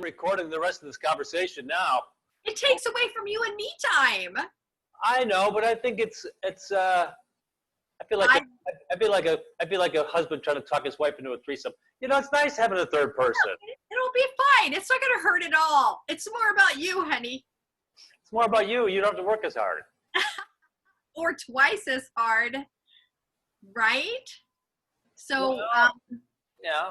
I'm recording the rest of this conversation now. It takes away from you and me time. I know, but I think it's. I feel like I feel like a husband trying to talk his wife into a threesome. You know, it's nice having a third person. It'll be fine. It's not going to hurt at all. It's more about you, honey. It's more about you. You don't have to work as hard. Or twice as hard, right? So, yeah.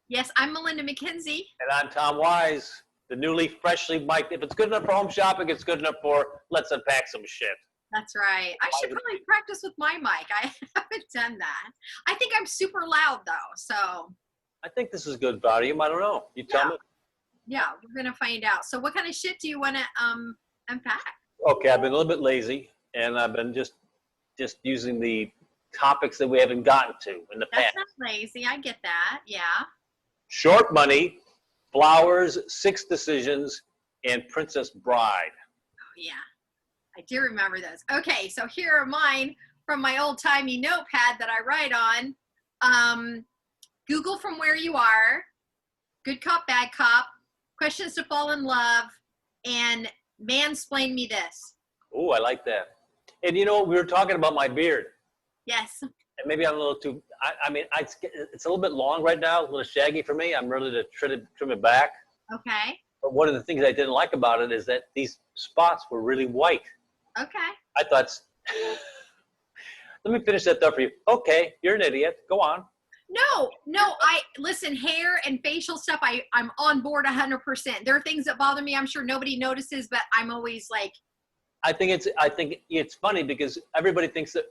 Yes, I'm Melinda McKinsey. And I'm Tom Wise, the newly, freshly mic'd. If it's good enough for home shopping, it's good enough for let's unpack some shit. That's right. I should probably practice with my mic. I haven't done that. I think I'm super loud, though, so. I think this is good volume. I don't know. You tell me. Yeah, we're going to find out. So what kind of shit do you want to unpack? Okay, I've been a little bit lazy, and I've been just using the topics that we haven't gotten to in the past. That's not lazy. I get that. Yeah. Short Money, Flowers, 6 Decisions, and Princess Bride. Oh, yeah. I do remember those. Okay, so here are mine from my old-timey notepad that I write on. Google from where you are, Good Cop, Bad Cop, Questions to Fall in Love, and Mansplain Me This. Oh, I like that. And you know, we were talking about my beard. Yes. And maybe I'm a little too, it's a little bit long right now, a little shaggy for me. I'm ready to trim it back. Okay. But one of the things I didn't like about it is that these spots were really white. Okay. I thought, let me finish that thought for you. Okay, you're an idiot. Go on. No, listen, hair and facial stuff, I'm on board 100%. There are things that bother me. I'm sure nobody notices, but I'm always like. I think it's funny because everybody thinks that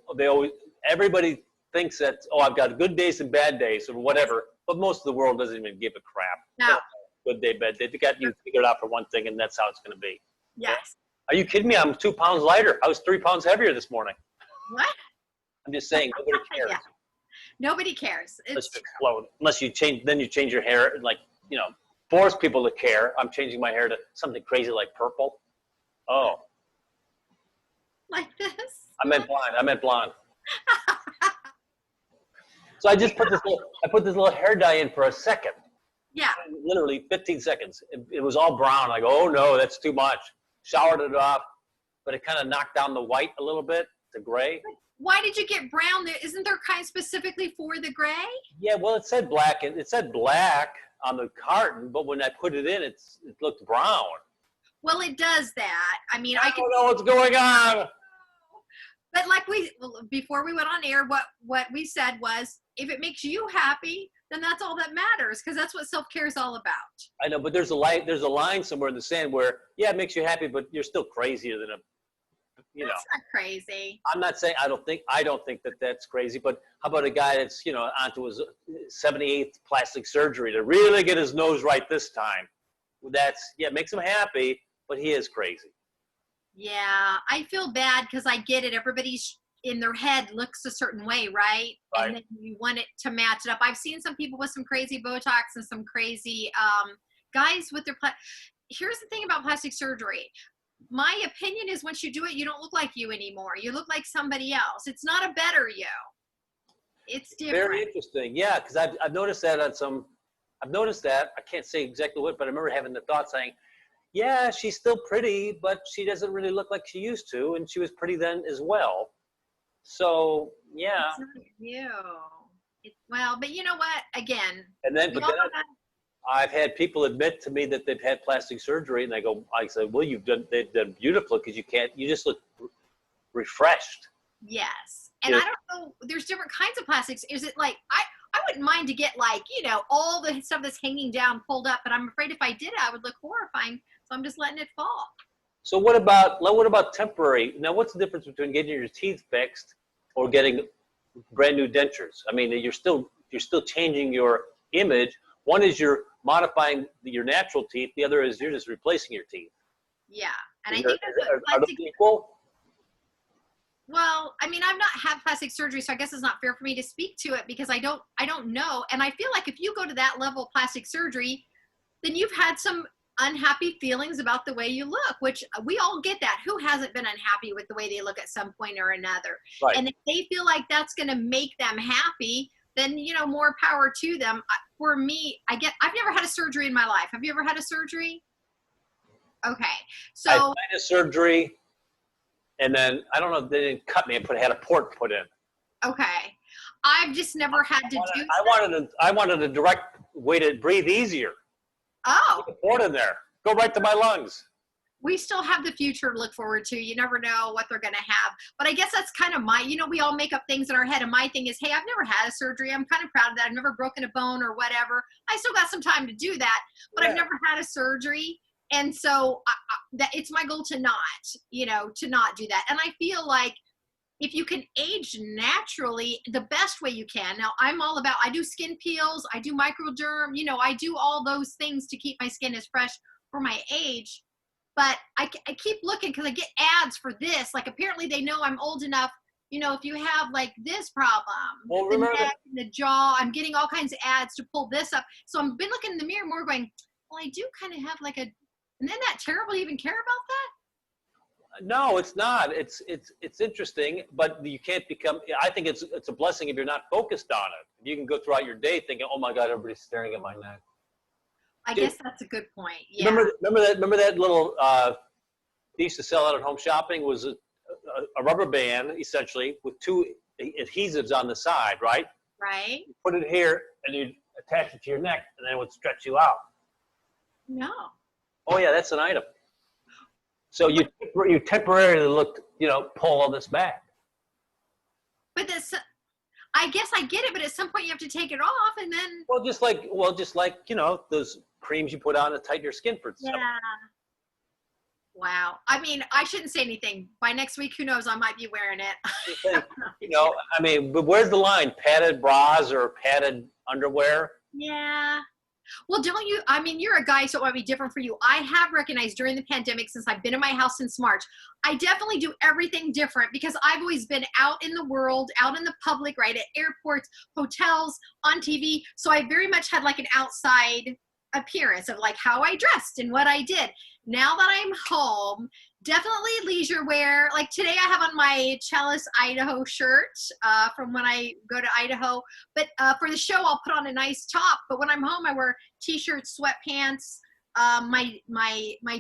I've got good days and bad days or whatever, but most of the world doesn't even give a crap. No. Good day, bad day. They got you figured out for one thing, and that's how it's going to be. Yes. Are you kidding me? I'm 2 pounds lighter. I was 3 pounds heavier this morning. What? I'm just saying, nobody cares. Yeah. Nobody cares. Unless you explode. Unless you change your hair, like, you know, force people to care. I'm changing my hair to something crazy like purple. Oh. Like this? I meant blonde. So I just put this little hair dye in for a second. Yeah. Literally 15 seconds. It was all brown. I go, oh no, that's too much. Showered it off, but it kind of knocked down the white a little bit to gray. Why did you get brown? Isn't there kind specifically for the gray? Yeah, well, it said black, and it said black on the carton, but when I put it in, it looked brown. Well, it does that. I mean, I don't know what's going on. But like before we went on air, what we said was, if it makes you happy, then that's all that matters, because that's what self-care is all about. I know, but there's a line somewhere in the sand where, yeah, it makes you happy, but you're still crazier than That's not crazy. I'm not saying I don't think that that's crazy, but how about a guy that's, you know, onto his 78th plastic surgery to really get his nose right this time? It makes him happy, but he is crazy. Yeah, I feel bad because I get it. Everybody's in their head looks a certain way, right? And then you want it to match it up. I've seen some people with some crazy Botox and some crazy guys with their here's the thing about plastic surgery. My opinion is once you do it, you don't look like you anymore. You look like somebody else. It's not a better you. It's different. Very interesting. Yeah, because I've noticed that I've noticed that. I can't say exactly what, but I remember having the thought saying, yeah, she's still pretty, but she doesn't really look like she used to, and she was pretty then as well. So, yeah. It's not you. Well, but you know what? Again. I've had people admit to me that they've had plastic surgery, and I said, well, they've done beautiful because you just look refreshed. Yes. And I don't know, there's different kinds of plastics. Is it like, I wouldn't mind to get like, you know, all the stuff that's hanging down pulled up, but I'm afraid if I did it, I would look horrifying. So I'm just letting it fall. So what about temporary? Now, what's the difference between getting your teeth fixed or getting brand new dentures? I mean, you're still changing your image. One is you're modifying your natural teeth. The other is you're just replacing your teeth. Yeah, and I think are those equal? Well, I mean, I've not had plastic surgery, so I guess it's not fair for me to speak to it because I don't know. And I feel like if you go to that level of plastic surgery, then you've had some unhappy feelings about the way you look, which we all get that. Who hasn't been unhappy with the way they look at some point or another? Right. And if they feel like that's going to make them happy, then, more power to them. For me, I've never had a surgery in my life. Have you ever had a surgery? Okay. So I had a surgery, and then, I don't know, they didn't cut me, had a port put in. Okay. I've just never had to do I wanted a direct way to breathe easier. Oh. Put a port in there. Go right to my lungs. We still have the future to look forward to. You never know what they're going to have. But I guess that's kind of we all make up things in our head. And my thing is, hey, I've never had a surgery. I'm kind of proud of that. I've never broken a bone or whatever. I still got some time to do that, but I've never had a surgery. And so it's my goal to not do that. And I feel like if you can age naturally, the best way you can. Now, I do skin peels. I do microderm. I do all those things to keep my skin as fresh for my age. But I keep looking because I get ads for this. Like, apparently they know I'm old enough. If you have like this problem, the neck and the jaw, I'm getting all kinds of ads to pull this up. So I've been looking in the mirror more going, well, I do kind of have like and then that terrible to even care about that? No, it's not. It's interesting, but you can't I think it's a blessing if you're not focused on it. You can go throughout your day thinking, oh my God, everybody's staring at my neck. I guess that's a good point. Yeah. Remember that little they used to sell out at Home Shopping was a rubber band essentially with two adhesives on the side, right? Right. You put it here and you attach it to your neck, and then it would stretch you out. No. Oh yeah, that's an item. So you temporarily pull all this back. But I guess I get it, but at some point you have to take it off, and then. Just like those creams you put on to tighten your skin for stuff. Yeah. Wow. I mean, I shouldn't say anything. By next week, who knows? I might be wearing it. But where's the line? Padded bras or padded underwear? Yeah. Well, you're a guy, so it might be different for you. I have recognized during the pandemic, since I've been in my house since March, I definitely do everything different because I've always been out in the world, out in the public, right, at airports, hotels, on TV. So I very much had like an outside appearance of like how I dressed and what I did. Now that I'm home, definitely leisure wear. Like today I have on my Chalice, Idaho shirt from when I go to Idaho. But for the show, I'll put on a nice top. But when I'm home, I wear t-shirts, sweatpants, my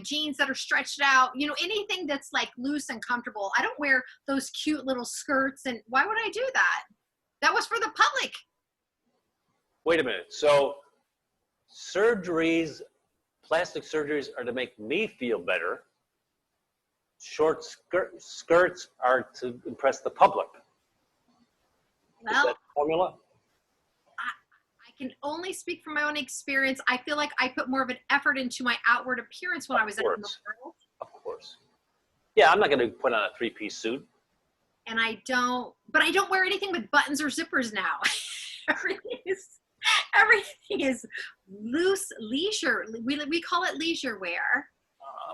jeans that are stretched out, anything that's like loose and comfortable. I don't wear those cute little skirts. And why would I do that? That was for the public. Wait a minute. So plastic surgeries are to make me feel better. Short skirts are to impress the public. Well, is that the formula? I can only speak from my own experience. I feel like I put more of an effort into my outward appearance when I was out in the world. Of course. Yeah, I'm not going to put on a three-piece suit. And I don't wear anything with buttons or zippers now. Everything is loose leisure. We call it leisure wear.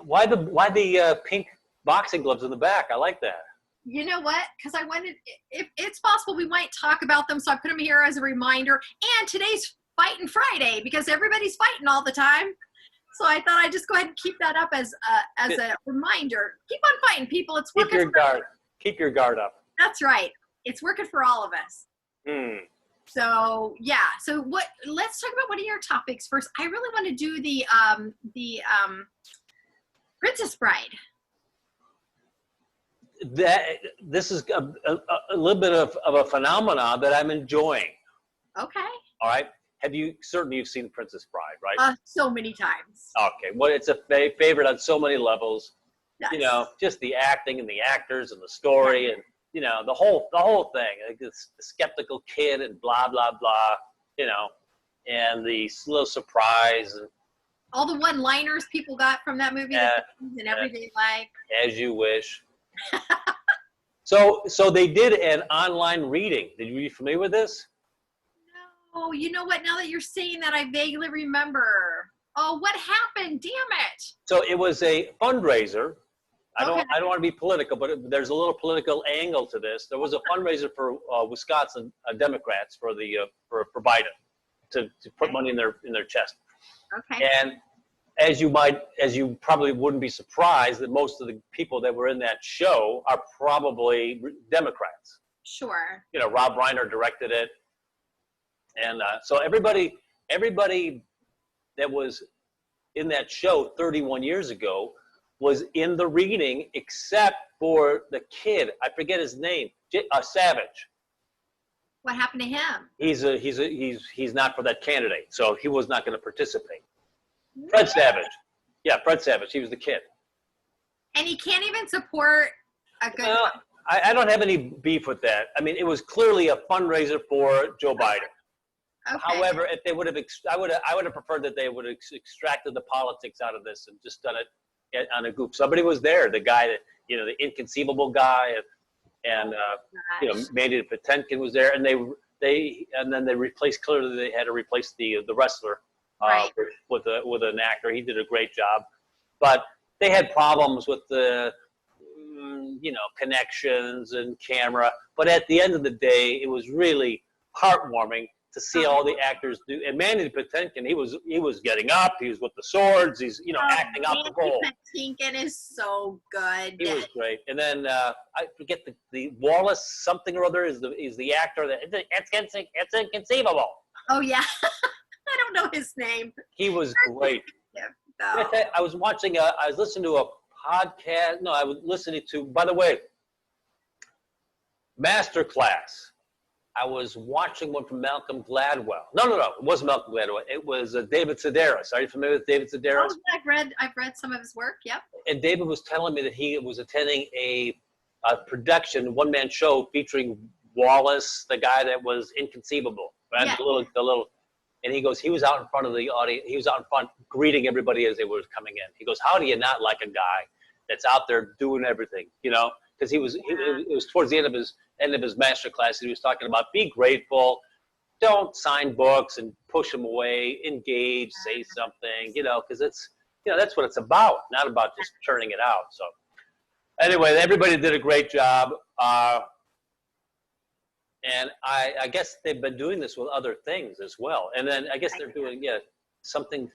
Why the pink boxing gloves in the back? I like that. You know what? Because I wanted, if it's possible, we might talk about them. So I put them here as a reminder. And today's Fighting Friday because everybody's fighting all the time. So I thought I'd just go ahead and keep that up as a reminder. Keep on fighting, people. It's working. Keep your guard up. That's right. It's working for all of us. So yeah. So let's talk about one of your topics first. I really want to do the Princess Bride. This is a little bit of a phenomenon that I'm enjoying. Okay. All right. You've seen Princess Bride, right? So many times. Okay. Well, it's a favorite on so many levels. Yes. Just the acting and the actors and the story and the whole thing. Like this skeptical kid and blah blah blah. And the little surprise and all the one-liners people got from that movie in everyday life. As you wish. So they did an online reading. Were you familiar with this? No, you know what? Now that you're saying that, I vaguely remember. Oh, what happened? Damn it! So it was a fundraiser. I don't want to be political, but there's a little political angle to this. There was a fundraiser for Wisconsin Democrats for Biden to put money in their chest. Okay. And as you probably wouldn't be surprised that most of the people that were in that show are probably Democrats. Sure. Rob Reiner directed it. And so everybody that was in that show 31 years ago was in the reading, except for the kid. I forget his name. Savage. What happened to him? He's not for that candidate, so he was not going to participate. Fred Savage. Yeah, Fred Savage. He was the kid. And he can't even support a good. Well, I don't have any beef with that. I mean, it was clearly a fundraiser for Joe Biden. Okay. However, if they would have, I would have preferred that they would have extracted the politics out of this and just done it on a goof. Somebody was there, the guy that, the inconceivable guy, and Mandy Patinkin was there, and then they replaced. Clearly, they had to replace the wrestler Right. with an actor. He did a great job, but they had problems with the connections and camera. But at the end of the day, it was really heartwarming to see all the actors do. And Mandy Patinkin, he was getting up. He was with the swords. He's acting out the role. Mandy Patinkin is so good. He was great. And then I forget the Wallace something or other is the actor that it's inconceivable. Oh yeah, I don't know his name. He was great. No. I was listening to a podcast. No, I was listening to, by the way, Masterclass. I was watching one from Malcolm Gladwell. No, it wasn't Malcolm Gladwell. It was David Sedaris. Are you familiar with David Sedaris? Oh, I've read some of his work. Yep. And David was telling me that he was attending a production, one-man show featuring Wallace, the guy that was inconceivable, right? Yeah. The little, and he goes, he was out in front of the audience. He was out in front greeting everybody as they were coming in. He goes, how do you not like a guy that's out there doing everything, Because it was towards the end of his master class. He was talking about be grateful, don't sign books and push them away, engage, say something, because it's, that's what it's about, not about just churning it out. So anyway, everybody did a great job. And I guess they've been doing this with other things as well. And then I guess they're doing, something,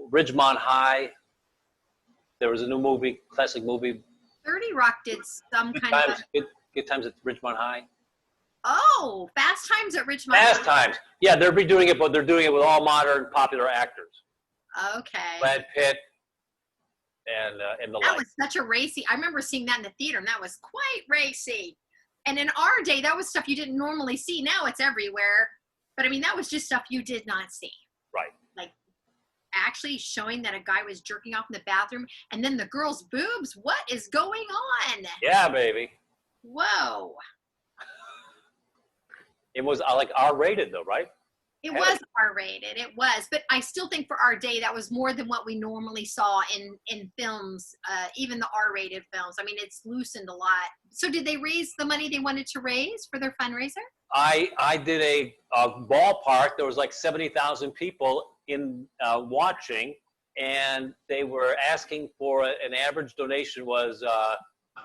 Ridgemont High. There was a new movie, classic movie. 30 Rock did some kind of. Good Times at Ridgemont High. Oh, Fast Times at Ridgemont. Fast Times. Yeah, they're redoing it, but they're doing it with all modern popular actors. Okay. Brad Pitt and the That like. was such a racy. I remember seeing that in the theater, and that was quite racy. And in our day, that was stuff you didn't normally see. Now it's everywhere. But I mean, that was just stuff you did not see. Right. Like actually showing that a guy was jerking off in the bathroom, and then the girl's boobs. What is going on? Yeah, baby. Whoa. It was like R-rated though, right? It was R-rated. It was, but I still think for our day that was more than what we normally saw in films, even the R-rated films. I mean, it's loosened a lot. So did they raise the money they wanted to raise for their fundraiser? I did a ballpark. There was like 70,000 people in watching, and they were asking for an average donation was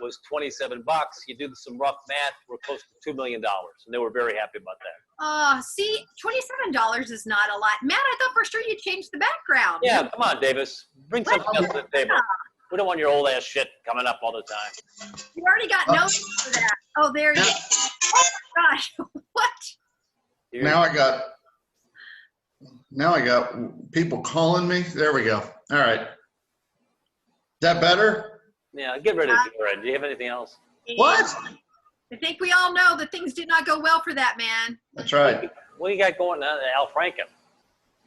$27. You do some rough math, we're close to $2 million, and they were very happy about that. See, $27 is not a lot. Matt, I thought for sure you changed the background. Yeah, come on, Davis. Bring something else to the table. We don't want your old ass shit coming up all the time. You already got notes for that. Oh, there you go. Oh my gosh. What? Now I got people calling me. There we go. All right. Is that better? Yeah, get rid of Jared. Do you have anything else? What? I think we all know that things did not go well for that man. That's right. What do you got going on, Al Franken?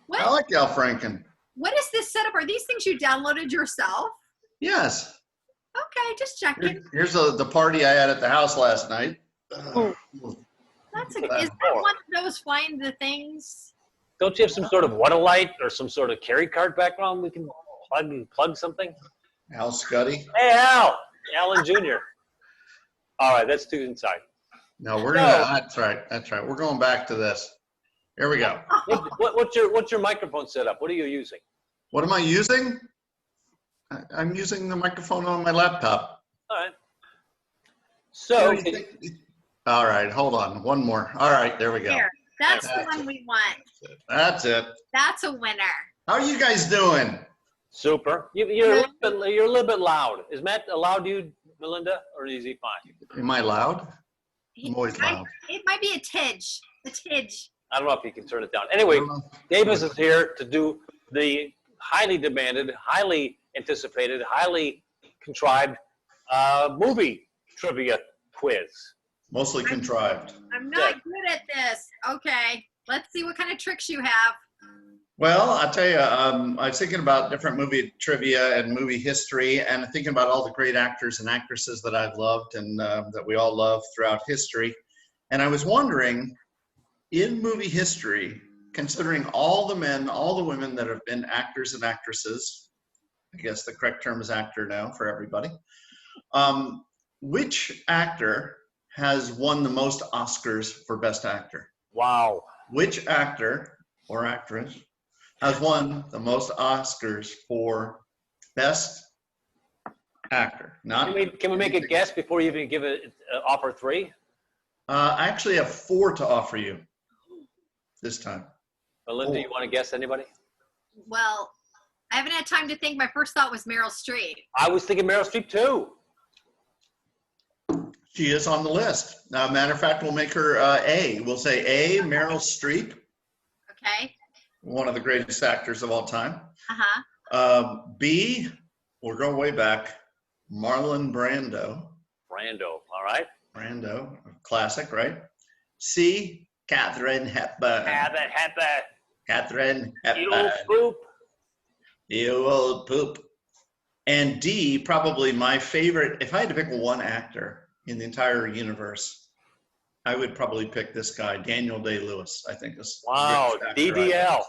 What? I like Al Franken. What is this setup? Are these things you downloaded yourself? Yes. Okay, just checking. Here's the party I had at the house last night. Is that one of those find the things? Don't you have some sort of What-A-Light or some sort of carry card background we can plug something? Al Scuddy. Hey, Al. Alan Jr. All right, that's too inside. No, we're gonna. That's right. That's right. We're going back to this. Here we go. What's your microphone setup? What are you using? What am I using? I'm using the microphone on my laptop. All right. So. All right, hold on. One more. All right, there we go. Here, that's the one we want. That's it. That's a winner. How are you guys doing? Super. You're a little bit loud. Is Matt allowed you Melinda, or is he fine? Am I loud? I'm always loud. It might be a tidge. A tidge. I don't know if you can turn it down. Anyway, Davis is here to do the highly demanded, highly anticipated, highly contrived movie trivia quiz. Mostly contrived. I'm not good at this. Okay, let's see what kind of tricks you have. Well, I'll tell you, I was thinking about different movie trivia and movie history, and thinking about all the great actors and actresses that I've loved and that we all love throughout history. And I was wondering, in movie history, considering all the men, all the women that have been actors and actresses, I guess the correct term is actor now for everybody, which actor has won the most Oscars for Best Actor? Wow. Which actor or actress has won the most Oscars for Best Actor? Not. Can we make a guess before you even give it offer 3? I actually have 4 to offer you this time. Melinda, you want to guess anybody? Well, I haven't had time to think. My first thought was Meryl Streep. I was thinking Meryl Streep too. She is on the list. Matter of fact, we'll make her A. We'll say A, Meryl Streep. Okay. One of the greatest actors of all time. Uh-huh. B, we'll go way back, Marlon Brando. Brando, all right. Brando, classic, right? C, Katharine Hepburn. Katharine You old Hepburn. poop. You old poop. And D, probably my favorite, if I had to pick one actor in the entire universe, I would probably pick this guy, Daniel Day-Lewis, I think is. Wow, DDL.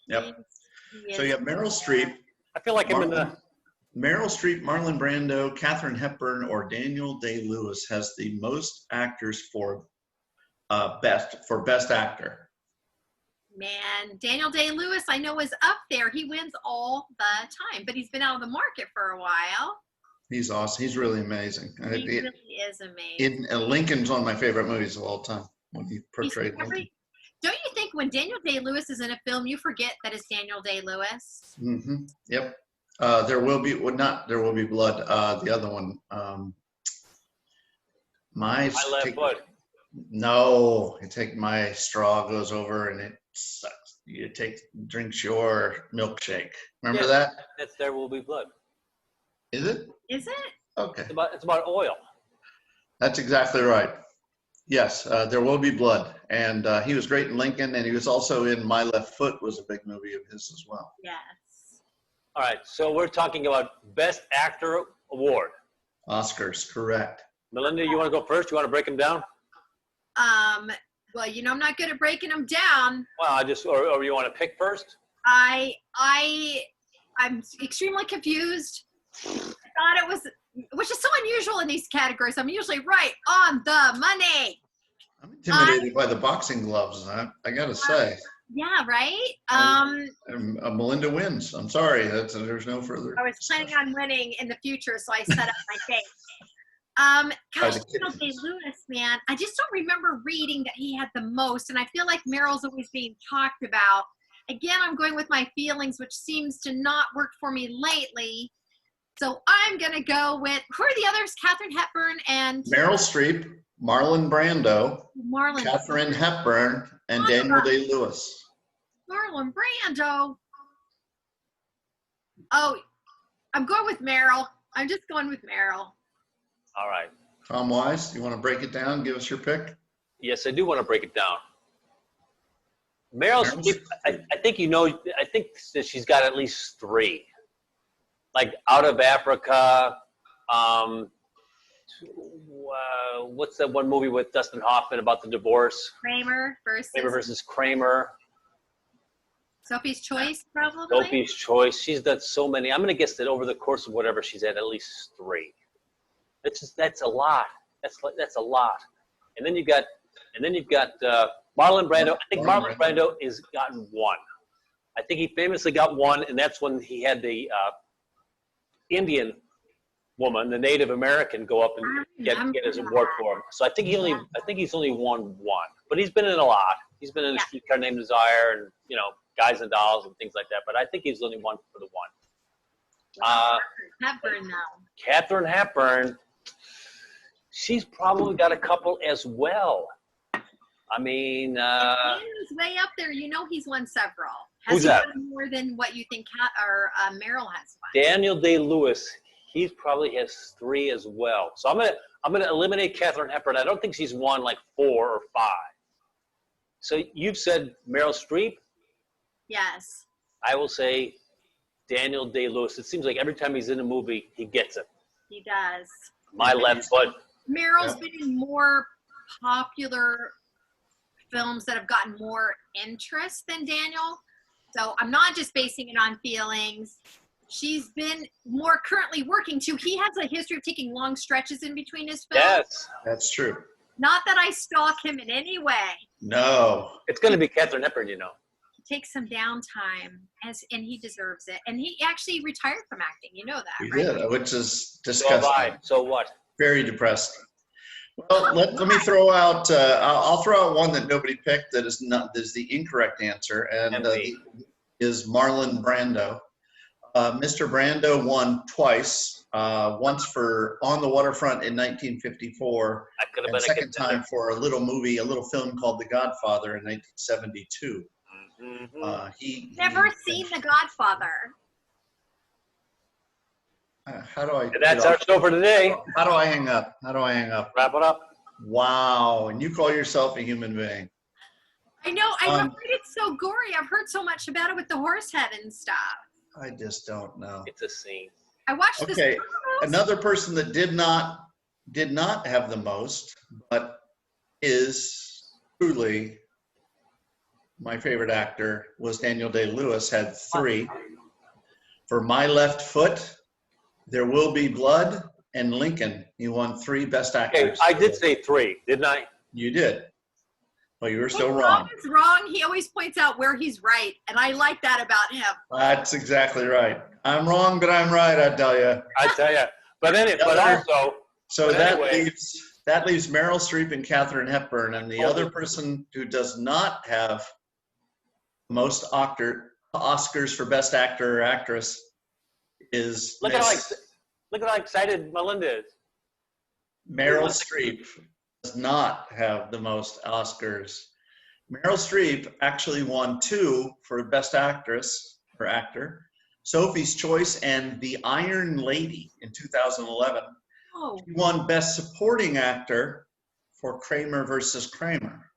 Yep. So you have Meryl Streep. I feel like I'm in the. Meryl Streep, Marlon Brando, Katharine Hepburn, or Daniel Day-Lewis has the most actors for best actor. Man, Daniel Day-Lewis, I know, is up there. He wins all the time, but he's been out of the market for a while. He's awesome. He's really amazing. He really is amazing. Lincoln's one of my favorite movies of all time when he portrayed Lincoln. Don't you think when Daniel Day-Lewis is in a film, you forget that it's Daniel Day-Lewis? Mm-hmm. Yep. There will be blood. The other one. My left foot. No, my straw goes over and it sucks. Drinks your milkshake. Remember that? That's There Will Be Blood. Is it? Is it? Okay. It's about oil. That's exactly right. Yes, There Will Be Blood. And he was great in Lincoln, and he was also in My Left Foot, was a big movie of his as well. Yes. All right, so we're talking about Best Actor Award. Oscars, correct. Melinda, you want to go first? You want to break them down? Well, I'm not good at breaking them down. Well, or you want to pick first? I'm extremely confused. I thought it was, which is so unusual in these categories. I'm usually right on the money. I'm intimidated by the boxing gloves, I gotta say. Yeah, right? Melinda wins. I'm sorry, there's no further. I was planning on winning in the future, so I set up my face. Gosh, Daniel Day-Lewis, man, I just don't remember reading that he had the most, and I feel like Meryl's always being talked about. Again, I'm going with my feelings, which seems to not work for me lately. So I'm going to go with, who are the others? Katharine Hepburn and? Meryl Streep, Marlon Brando, Katharine Hepburn, and Daniel Day-Lewis. Marlon Brando. Oh, I'm going with Meryl. I'm just going with Meryl. All right. Tom Wise, you want to break it down? Give us your pick. Yes, I do want to break it down. Meryl Streep, I think that she's got at least 3. Like Out of Africa, what's that one movie with Dustin Hoffman about the divorce? Kramer versus Kramer. Sophie's Choice, probably? Sophie's Choice. She's done so many. I'm going to guess that over the course of whatever, she's had at least 3. That's a lot. That's a lot. And then you've got Marlon Brando. I think Marlon Brando has gotten 1. I think he famously got 1, and that's when he had the Indian woman, the Native American, go up and get his award for him. So I think he's only won 1, but he's been in a lot. He's been in A Streetcar Named Desire, and Guys and Dolls and things like that. But I think he's only won for the 1. Hepburn, though. Katharine Hepburn. She's probably got a couple as well. I mean, Daniel's way up there. You know he's won several. Who's Has he that? won more than what you think Meryl has won? Daniel Day-Lewis, he probably has 3 as well. So I'm gonna eliminate Katharine Hepburn. I don't think she's won like 4 or 5. So you've said Meryl Streep. Yes. I will say Daniel Day-Lewis. It seems like every time he's in a movie, he gets it. He does. My left foot. Meryl's been in more popular films that have gotten more interest than Daniel. So I'm not just basing it on feelings. She's been more currently working too. He has a history of taking long stretches in between his films. Yes. That's true. Not that I stalk him in any way. No. It's going to be Katharine Hepburn, you know. He takes some downtime, and he deserves it. And he actually retired from acting. You know that, He right? did, which is So disgusting. have I. So what? Very depressing. Well, let me throw out. I'll throw out one that nobody picked. That is the incorrect answer, and is Marlon Brando. Mr. Brando won twice. Once for On the Waterfront in 1954, and second time for a little film called The Godfather in 1972. Mm-hmm. He Never seen The Godfather. How do I? That's our show for today. How do I hang up? How do I hang up? Wrap it up. Wow, and you call yourself a human being? I know. I heard it's so gory. I've heard so much about it with the horse head and stuff. I just don't know. It's a scene. I watched this. Okay, another person that did not have the most, but is truly my favorite actor, was Daniel Day-Lewis. Had 3. For My Left Foot, There Will Be Blood, and Lincoln. He won 3 Best Actors. Okay, I did say 3, didn't I? You did. Well, you were still wrong. He's wrong. He always points out where he's right, and I like that about him. That's exactly right. I'm wrong, but I'm right, I tell you. I tell you. But also. So anyway. that leaves Meryl Streep and Katharine Hepburn, and the other person who does not have most Oscars for Best Actor or Actress is Look at how excited Melinda is. Meryl Streep. Does not have the most Oscars. Meryl Streep actually won 2 for Best Actress or Actor, Sophie's Choice and The Iron Lady in 2011. Oh. She won Best Supporting Actor for Kramer versus Kramer.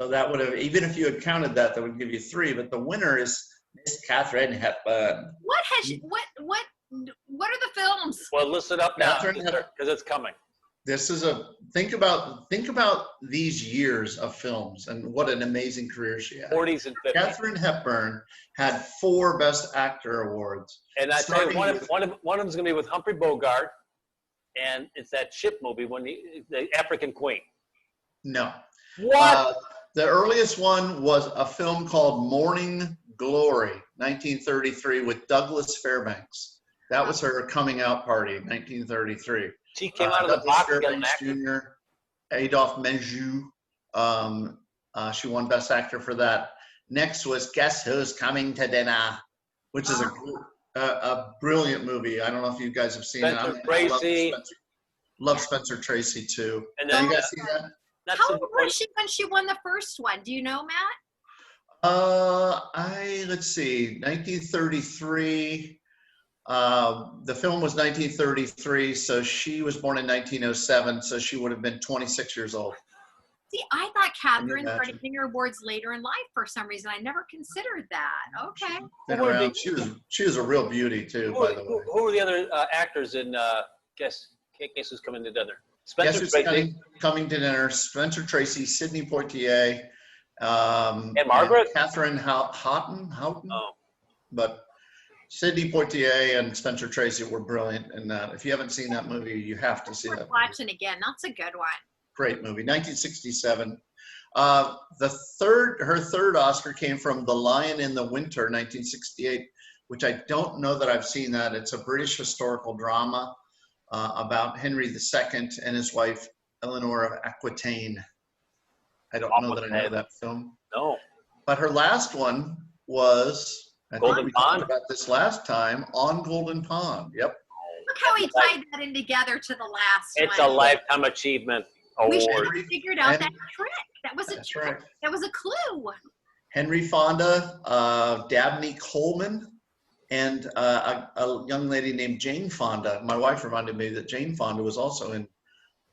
So that would have, even if you had counted that, that would give you 3. But the winner is Miss Katharine Hepburn. What has she? What are the films? Well, listen up now, Katharine because it's coming. This is think about these years of films and what an amazing career she had. 40s and 50s. Katharine Hepburn had 4 Best Actor awards. And I tell you, one of them is going to be with Humphrey Bogart, and it's that ship movie, the African Queen. No. What? The earliest one was a film called Morning Glory, 1933, with Douglas Fairbanks. That was her coming out party, 1933. She came out of the box to get an actor. Jr., Adolphe Menjou. She won Best Actor for that. Next was Guess Who's Coming to Dinner, which is a brilliant movie. I don't know if you guys have seen Spencer it. Tracy. Love Spencer Tracy too. And Have then, you guys seen that? How old was she when she won the first one? Do you know, Matt? Let's see, 1933. The film was 1933, so she was born in 1907, so she would have been 26 years old. See, I thought Katharine started getting her awards later in life for some reason. I never considered that. Okay. Been around. She was a real beauty too, by the way. Who were the other actors in Guess Who's Coming to Dinner? Spencer Guess Who's Tracy. coming to Dinner? Spencer Tracy, Sidney Poitier, And Margaret? Catherine Houghton. Oh. But Sidney Poitier and Spencer Tracy were brilliant in that. If you haven't seen that movie, you have to see that movie. Watching again. That's a good one. Great movie, 1967. Her third Oscar came from The Lion in the Winter, 1968, which I don't know that I've seen that. It's a British historical drama about Henry II and his wife, Eleanor of Aquitaine. I don't know that I know that film. No. But her last one was, I think we talked about this last time, On Golden Pond. Yep. Look how he tied that in together to the last It's one. a lifetime achievement We should award. have figured out And- that trick. That was a That's trick. right. That was a clue. Henry Fonda, Dabney Coleman, and a young lady named Jane Fonda. My wife reminded me that Jane Fonda was also in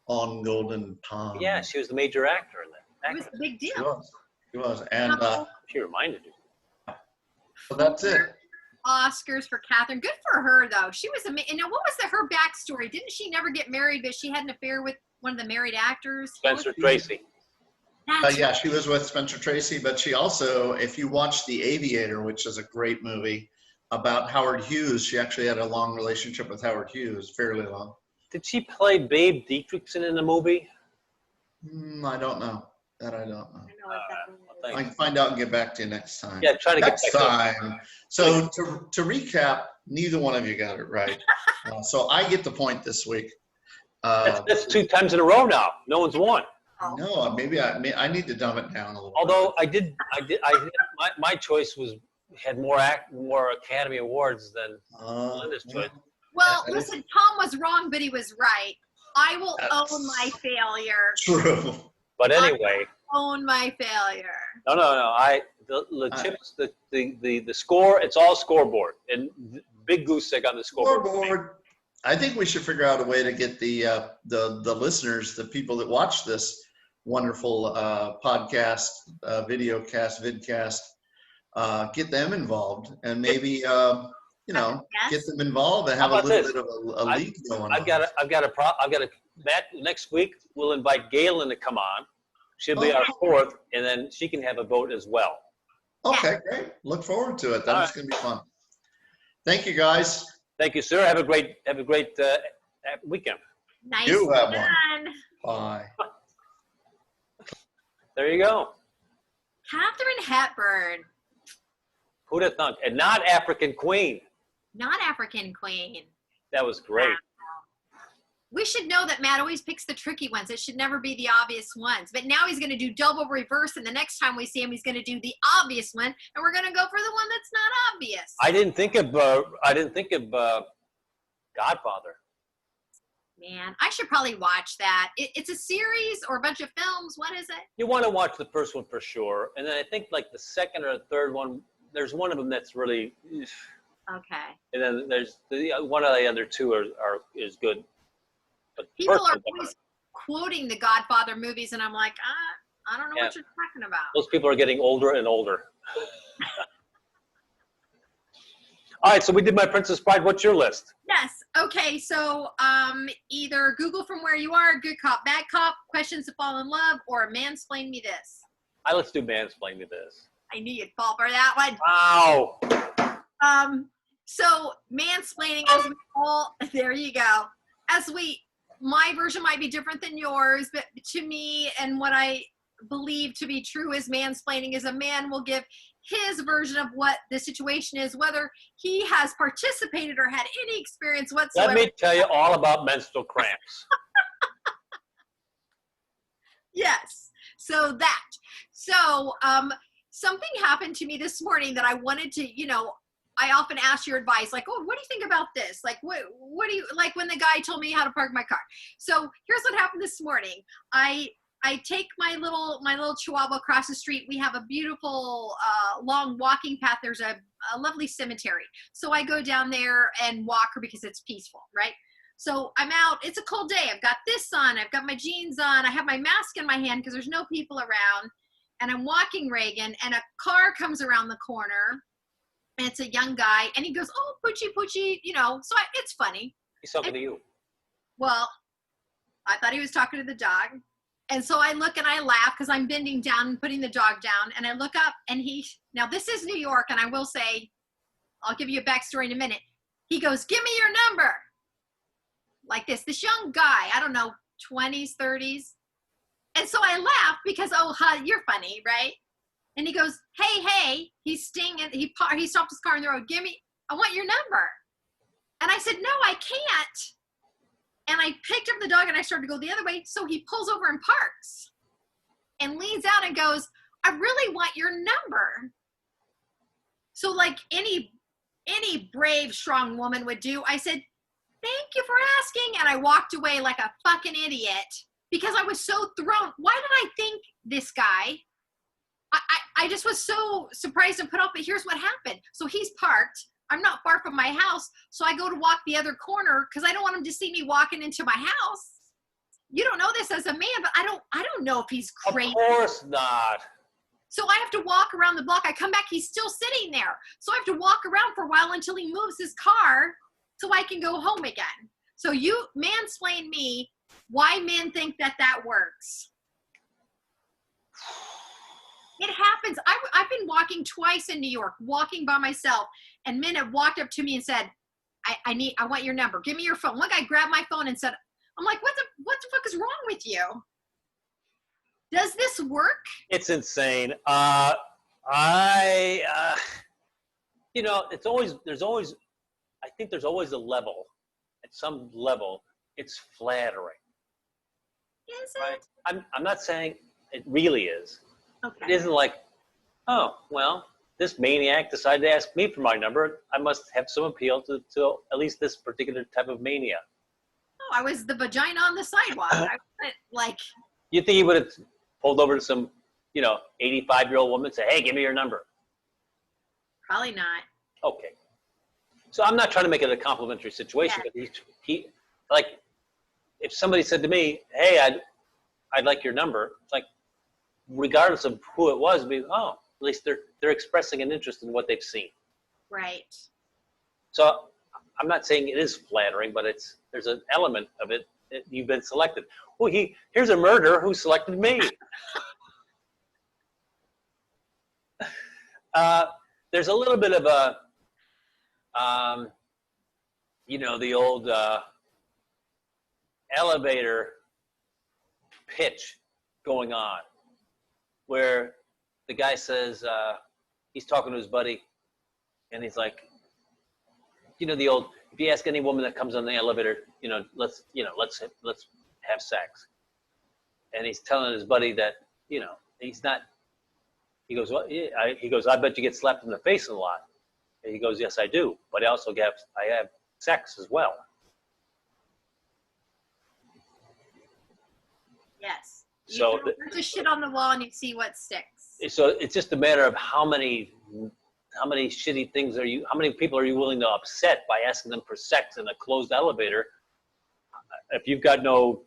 On Golden Pond. Yeah, she was the major actor in that. It was a big She deal. was. She was. And She reminded you. so that's it. Oscars for Catherine. Good for her, though. She was amazing. And now, what was her backstory? Didn't she never get married, but she had an affair with one of the married actors? Spencer Tracy. That's Yeah, she was with Spencer Tracy, but she also, if you watch The Aviator, which is a great movie about Howard Hughes, she actually had a long relationship with Howard Hughes, fairly long. Did she play Babe Dietrichson in the movie? I don't know. That I don't know. I know what that one well, is. thank I can find out and get back to you next time. Yeah, try to get Next back to time. So to recap, neither one of you got it right. So I get the point this week. That's 2 times in a row now. No one's won. No, maybe I need to dumb it down a little. Although my choice had more Academy Awards than Linda's choice. Well, That is- listen, Tom was wrong, but he was right. I will That's- own my failure. True. But anyway, Own my failure. no. The score. It's all scoreboard and big goose egg on the scoreboard. Scoreboard. I think we should figure out a way to get the listeners, the people that watch this wonderful podcast, vidcast, get them involved, and maybe Yes. get them involved and have How a about little this? bit of a league going on. I've got a Matt, next week we'll invite Galen to come on. She'll be our fourth, and then she can have a vote as well. Okay, great. Look forward to it. That's going to be fun. Thank you, guys. Thank you, sir. Have a great weekend. Nice. You have one. done. Bye. There you go. Katharine Hepburn, Who'd have thunk? And not African Queen. not African Queen. That was great. We should know that Matt always picks the tricky ones. It should never be the obvious ones. But now he's going to do double reverse, and the next time we see him, he's going to do the obvious one, and we're going to go for the one that's not obvious. I didn't think of Godfather. Man, I should probably watch that. It's a series or a bunch of films. What is it? You want to watch the first one for sure, and then I think like the second or third one. There's one of them that's really, Okay. and then there's one of the other two is good. But the People first are one's always better. quoting the Godfather movies, and I'm like, I don't know Yeah. what you're talking about. Those people are getting older and older. All right, so we did My Princess Bride. What's your list? Yes. Okay. So either Google from where you are, good cop, bad cop, questions to fall in love, or mansplain me this. Let's do Mansplain Me This. I knew you'd fall for that one. Wow. So mansplaining, as we all, there you go. My version might be different than yours, but to me, and what I believe to be true is mansplaining is a man will give his version of what the situation is, whether he has participated or had any experience whatsoever. Let me tell you all about menstrual cramps. Yes. So something happened to me this morning that I wanted to, I often ask your advice, like, oh, what do you think about this? Like, what do you, like when the guy told me how to park my car. So here's what happened this morning. I take my little Chihuahua across the street. We have a beautiful long walking path. There's a lovely cemetery. So I go down there and walk her because it's peaceful, right? So I'm out. It's a cold day. I've got this on. I've got my jeans on. I have my mask in my hand because there's no people around. And I'm walking Reagan, and a car comes around the corner. And it's a young guy, and he goes, oh, poochie, poochie, so it's funny. He's talking to you. Well, I thought he was talking to the dog. And so I look and I laugh because I'm bending down and putting the dog down. And I look up, and now this is New York, and I will say, I'll give you a backstory in a minute. He goes, give me your number. Like this young guy, I don't know, 20s, 30s. And so I laugh because, you're funny, right? And he goes, hey, he's stinging. He stopped his car in the road. I want your number. And I said, no, I can't. And I picked up the dog and I started to go the other way. So he pulls over and parks and leans out and goes, I really want your number. So like any brave, strong woman would do, I said, thank you for asking. And I walked away like a fucking idiot because I was so thrown. Why did I think this guy? I just was so surprised and put off, but here's what happened. So he's parked. I'm not far from my house. So I go to walk the other corner because I don't want him to see me walking into my house. You don't know this as a man, but I don't know if he's crazy. Of course not. So I have to walk around the block. I come back, he's still sitting there. So I have to walk around for a while until he moves his car so I can go home again. So you mansplain me why men think that works. It happens. I've been walking twice in New York, walking by myself, and men have walked up to me and said, I want your number. Give me your phone. One guy grabbed my phone and said, I'm like, what the fuck is wrong with you? Does this work? It's insane. You know, I think there's always a level. At some level, it's flattering. Is Right? it? I'm not saying it really is. Okay. It isn't like, oh, well, this maniac decided to ask me for my number. I must have some appeal to at least this particular type of mania. Oh, I was the vagina on the sidewalk. I wasn't like. You think he would have pulled over to some, 85-year-old woman and say, hey, give me your number? Probably not. Okay. So I'm not trying to make it a complimentary situation, Yeah. but he like, if somebody said to me, hey, I'd like your number, it's like, regardless of who it was, at least they're expressing an interest in what they've seen. Right. So I'm not saying it is flattering, but there's an element of it that you've been selected. Well, here's a murderer who selected me. There's a little bit of a, the old elevator pitch going on, where the guy says, he's talking to his buddy, and he's like, the old, if you ask any woman that comes on the elevator, let's have sex. And he's telling his buddy that, he's not, he goes, well, yeah, I bet you get slapped in the face a lot. And he goes, yes, I do. But I have sex as well. Yes. So You throw just shit on the wall and you see what sticks. So it's just a matter of how many shitty things how many people are you willing to upset by asking them for sex in a closed elevator? If you've got no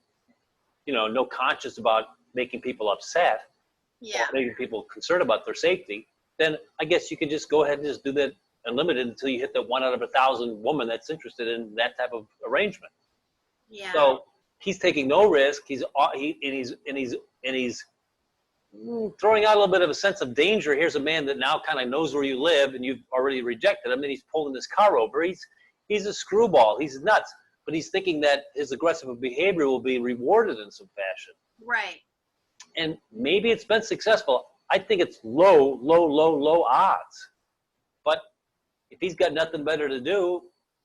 conscience about making people upset, Yeah. or making people concerned about their safety, then I guess you can just go ahead and just do that unlimited until you hit the 1 out of 1,000 woman that's interested in that type of arrangement. Yeah. So he's taking no risk. He's throwing out a little bit of a sense of danger. Here's a man that now kind of knows where you live, and you've already rejected him, and he's pulling his car over. He's a screwball. He's nuts, but he's thinking that his aggressive behavior will be rewarded in some fashion. Right. And maybe it's been successful. I think it's low odds. But if he's got nothing better to do,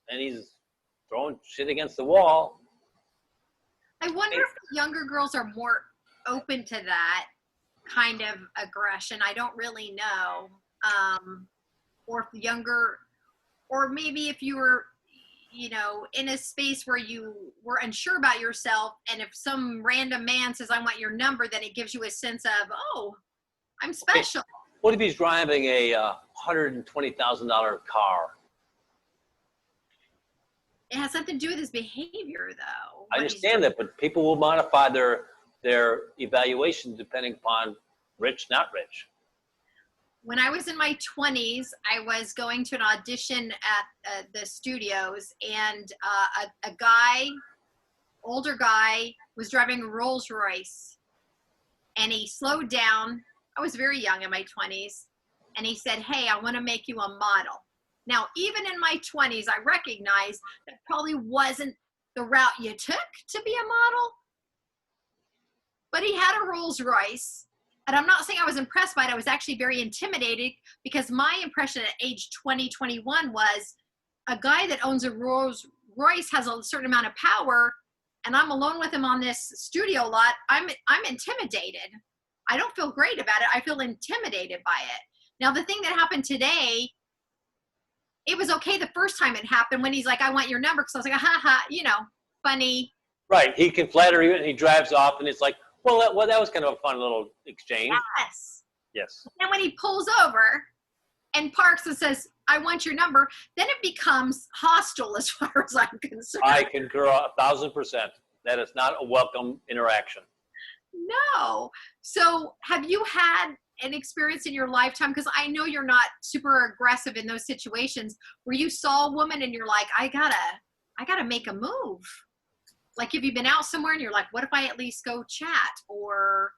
and he's throwing shit against the wall. I wonder if the younger girls are more open to that kind of aggression. I don't really know. Or maybe if you were, in a space where you were unsure about yourself, and if some random man says, I want your number, then it gives you a sense of, oh, I'm special. Okay. What if he's driving a $120,000 car? It has something to do with his behavior, though. I understand that, but people will modify their evaluation depending upon rich, not rich. When I was in my 20s, I was going to an audition at the studios, and older guy, was driving a Rolls Royce, and he slowed down. I was very young in my 20s, and he said, hey, I want to make you a model. Now, even in my 20s, I recognized that probably wasn't the route you took to be a model, but he had a Rolls Royce. And I'm not saying I was impressed by it. I was actually very intimidated, because my impression at age 20, 21 was a guy that owns a Rolls Royce has a certain amount of power, and I'm alone with him on this studio lot. I'm intimidated. I don't feel great about it. I feel intimidated by it. Now, the thing that happened today, it was okay the first time it happened when he's like, I want your number. Cause I was like, ha ha, funny. Right. He can flatter you and he drives off and it's like, well, that was kind of a fun little exchange. Yes. Yes. And when he pulls over and parks and says, I want your number, then it becomes hostile as far as I'm concerned. I concur 1,000%. That is not a welcome interaction. No. So have you had an experience in your lifetime, because I know you're not super aggressive in those situations, where you saw a woman and you're like, I gotta make a move? Like, have you been out somewhere and you're like, what if I at least go chat? Or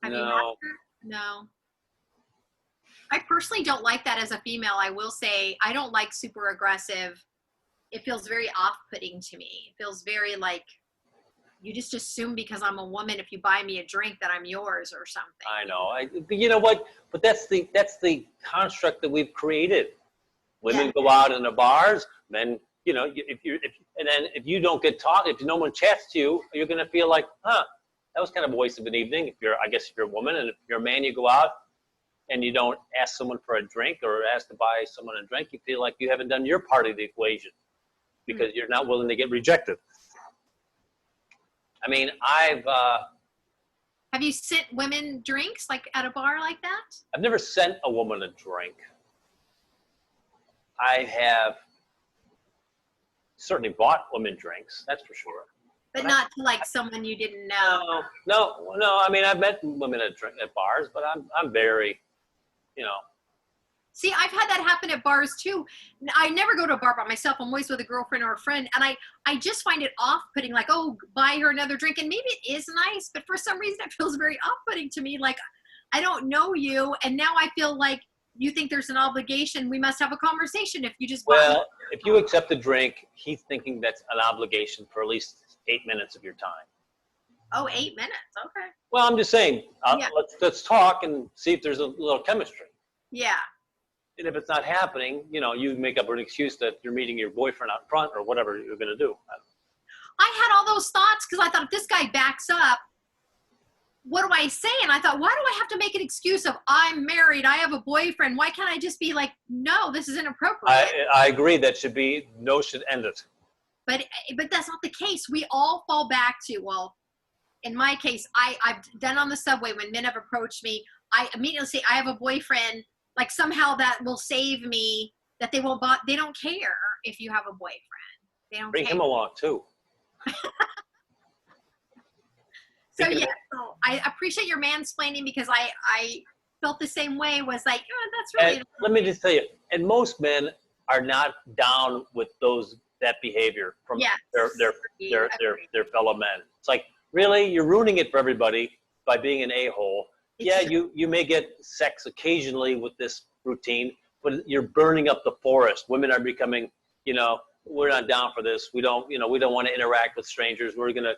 have you had that? No. I personally don't like that as a female. I will say I don't like super aggressive. It feels very off-putting to me. It feels very like you just assume because I'm a woman, if you buy me a drink, that I'm yours or something. I know. You know what? But that's the construct that we've created. Women go out in the bars, men. If you don't get talked, if no one chats to you, you're gonna feel like, that was kind of a waste of an evening. If you're a woman, and if you're a man, you go out and you don't ask someone for a drink or ask to buy someone a drink, you feel like you haven't done your part of the equation because you're not willing to get rejected. I mean, Have you sent women drinks like at a bar like that? I've never sent a woman a drink. I have certainly bought women drinks, that's for sure. But not to like someone you didn't know. No. I mean, I've met women at bars, but I'm very, See, I've had that happen at bars too. I never go to a bar by myself. I'm always with a girlfriend or a friend. And I just find it off-putting, like, oh, buy her another drink. And maybe it is nice, but for some reason it feels very off-putting to me. Like, I don't know you. And now I feel like you think there's an obligation. We must have a conversation if you just buy Well, if you accept a drink, he's thinking that's an obligation for at least 8 minutes of your time. Oh, 8 minutes. Okay. Well, I'm just saying, let's talk and see if there's a little chemistry. Yeah. And if it's not happening, you make up an excuse that you're meeting your boyfriend out front or whatever you're going to do. I had all those thoughts because I thought, if this guy backs up, what do I say? And I thought, why do I have to make an excuse of I'm married, I have a boyfriend? Why can't I just be like, no, this is inappropriate? I agree. That should end it. But that's not the case. We all fall back to, well, in my case, I've done on the subway when men have approached me, I immediately say, I have a boyfriend. Like somehow that will save me, that they don't care if you have a boyfriend. They don't Bring care. him along too. So I appreciate your mansplaining, because I felt the same way, was like, that's really. And let me just tell you, and most men are not down with that behavior from their fellow men. It's like, really, you're ruining it for everybody by being an a-hole. Yeah, you may get sex occasionally with this routine, but you're burning up the forest. Women are becoming, we're not down for this. We don't want to interact with strangers. We're going to,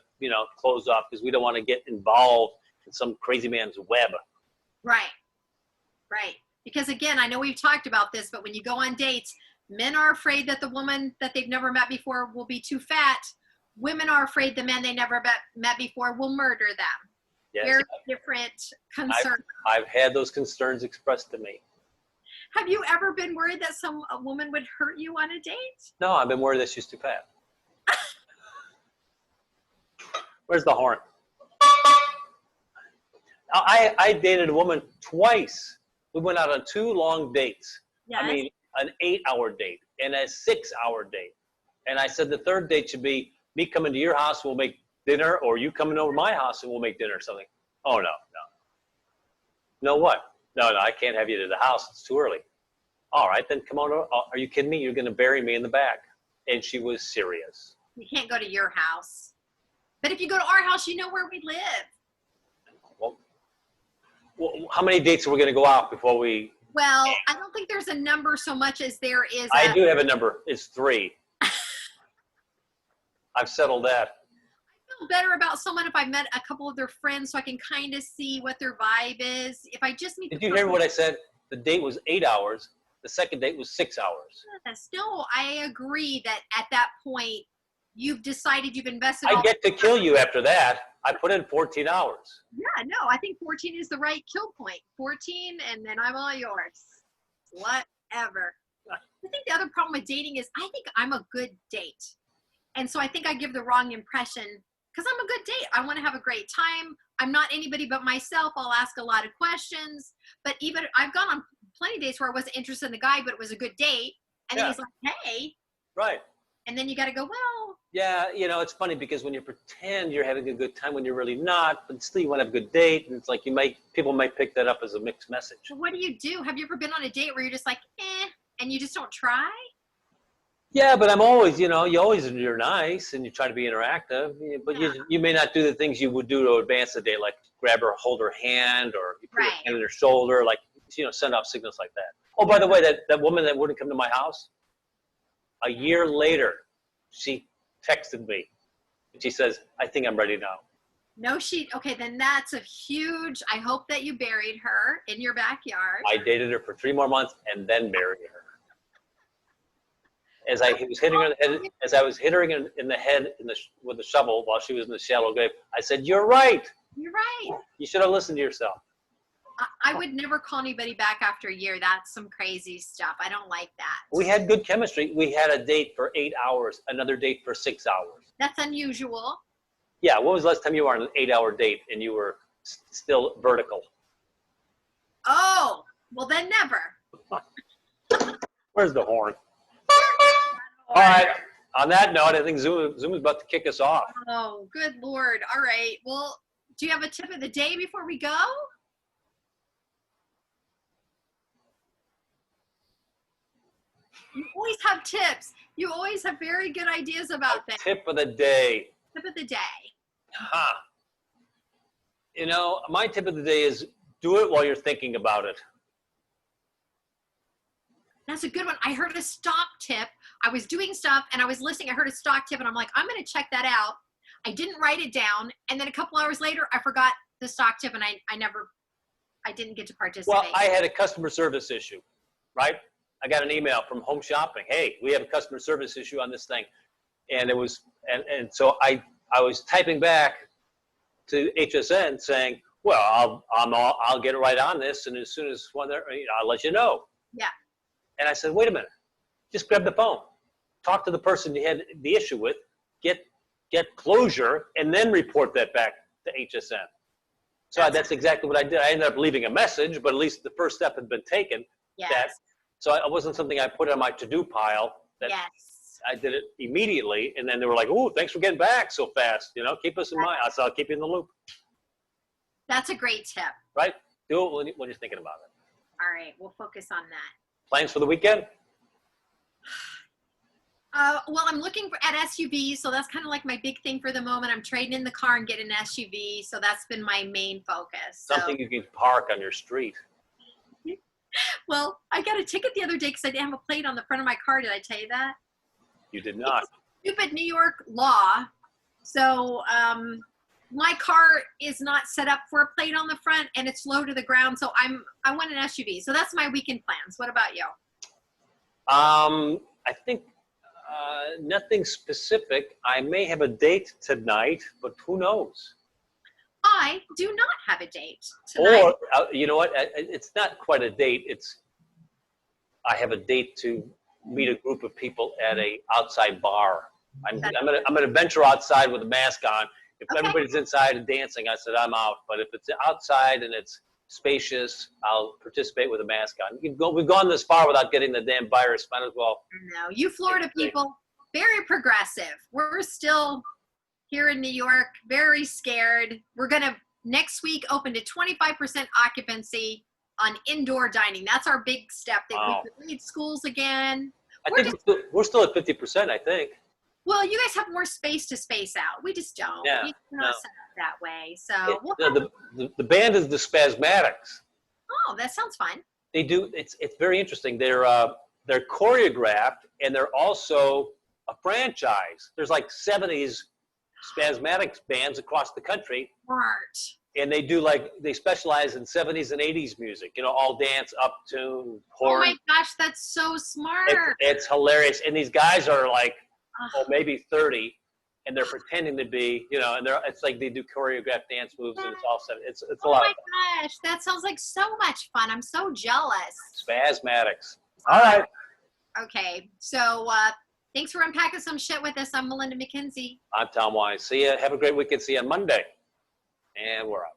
close off because we don't want to get involved in some crazy man's web. Right. Because again, I know we've talked about this, but when you go on dates, men are afraid that the woman that they've never met before will be too fat. Women are afraid the men they never met before will murder them. Yes, very different concerns. I've had those concerns expressed to me. Have you ever been worried that a woman would hurt you on a date? No, I've been worried that she's too fat. Where's the horn? I dated a woman twice. We went out on 2 long dates. Yes. I mean, an 8-hour date and a 6-hour date. And I said the third date should be me coming to your house, we'll make dinner, or you coming over to my house and we'll make dinner or something. Oh, no. No what? No, I can't have you to the house. It's too early. All right, then come on over. Are you kidding me? You're going to bury me in the back. And she was serious. You can't go to your house. But if you go to our house, you know where we live. Well, how many dates are we going to go out before we? Well, I don't think there's a number so much as there is. I do have a number. It's 3. I've settled that. I feel better about someone if I met a couple of their friends, so I can kind of see what their vibe is. If I just meet. Did you hear what I said? The date was 8 hours. The second date was 6 hours. Yes, no, I agree that at that point you've decided, you've invested. I get to kill you after that. I put in 14 hours. Yeah, no, I think 14 is the right kill point. 14, and then I'm all yours. Whatever. I think the other problem with dating is I think I'm a good date. And so I think I give the wrong impression because I'm a good date. I want to have a great time. I'm not anybody but myself. I'll ask a lot of questions. But even I've gone on plenty of dates where I wasn't interested in the guy, but it was a good date. And then he's like, hey. Right. And then you got to go, well. Yeah, it's funny because when you pretend you're having a good time when you're really not, but still you want to have a good date, and it's like people might pick that up as a mixed message. So what do you do? Have you ever been on a date where you're just like, and you just don't try? Yeah, but I'm always, you're nice and you try to be interactive, but you may not do the things you would do to advance the date, like grab her, hold her hand, or you put your hand on her shoulder, like, send off signals like that. Oh, by the way, that woman that wouldn't come to my house, a year later, she texted me and she says, I think I'm ready now. No, okay, then that's a huge, I hope that you buried her in your backyard. I dated her for 3 more months and then married her. As I was hitting her in the head with the shovel while she was in the shallow grave, I said, you're right. You're right. You should have listened to yourself. I would never call anybody back after a year. That's some crazy stuff. I don't like that. We had good chemistry. We had a date for 8 hours, another date for 6 hours. That's unusual. Yeah, when was the last time you were on an 8-hour date and you were still vertical? Oh, well then never. Where's the horn? All right. On that note, I think Zoom is about to kick us off. Oh, good Lord. All right. Well, do you have a tip of the day before we go? You always have tips. You always have very good ideas about things. Tip of the day. Tip of the day. My tip of the day is do it while you're thinking about it. That's a good one. I heard a stock tip. I was doing stuff and I was listening. I heard a stock tip and I'm like, I'm going to check that out. I didn't write it down. And then a couple hours later, I forgot the stock tip and I didn't get to participate. Well, I had a customer service issue, right? I got an email from Home Shopping. Hey, we have a customer service issue on this thing. And it was, and so I was typing back to HSN saying, well, I'll get right on this. And as soon as I'll let you know. Yeah. And I said, wait a minute, just grab the phone, talk to the person you had the issue with, get closure, and then report that back to HSN. So that's exactly what I did. I ended up leaving a message, but at least the first step had been taken. Yes. So it wasn't something I put on my to-do pile. Yes. I did it immediately, and then they were like, "Oh, thanks for getting back so fast. Keep us in mind." I said, "I'll keep you in the loop." That's a great tip. Right? Do it when you're thinking about it. All right, we'll focus on that. Plans for the weekend? Well, I'm looking at SUVs, so that's kind of like my big thing for the moment. I'm trading in the car and getting an SUV, so that's been my main focus. Something you can park on your street. Well, I got a ticket the other day because I didn't have a plate on the front of my car. Did I tell you that? You did not. Stupid New York law. So my car is not set up for a plate on the front, and it's low to the ground. So I want an SUV. So that's my weekend plans. What about you? I think nothing specific. I may have a date tonight, but who knows? I do not have a date tonight. Or you know what? It's not quite a date. I have a date to meet a group of people at a outside bar. I'm gonna venture outside with a mask on. If everybody's inside and dancing, I said I'm out. But if it's outside and it's spacious, I'll participate with a mask on. We've gone this far without getting the damn virus. Might as well. No, you Florida people, very progressive. We're still here in New York, very scared. We're gonna next week open to 25% occupancy on indoor dining. That's our big step. Wow. We could lead schools again. We're still at 50%, I think. Well, you guys have more space to space out. We just don't. Yeah, We're not set up that way. So the band is the Spasmatics. Oh, that sounds fun. They do. It's very interesting. They're choreographed and they're also a franchise. There's like 70s Spasmatics bands across the country. Smart. And they specialize in 70s and 80s music, all dance, uptune, horn. Oh my gosh, that's so smart. It's hilarious. And these guys are like, maybe 30, and they're pretending to be, and it's like they do choreographed dance moves, and it's all set. It's a lot. Oh my gosh, that sounds like so much fun. I'm so jealous. Spasmatics. All right. Okay. So thanks for unpacking some shit with us. I'm Melinda McKinsey. I'm Tom Wise. See ya. Have a great weekend. See you on Monday. And we're out.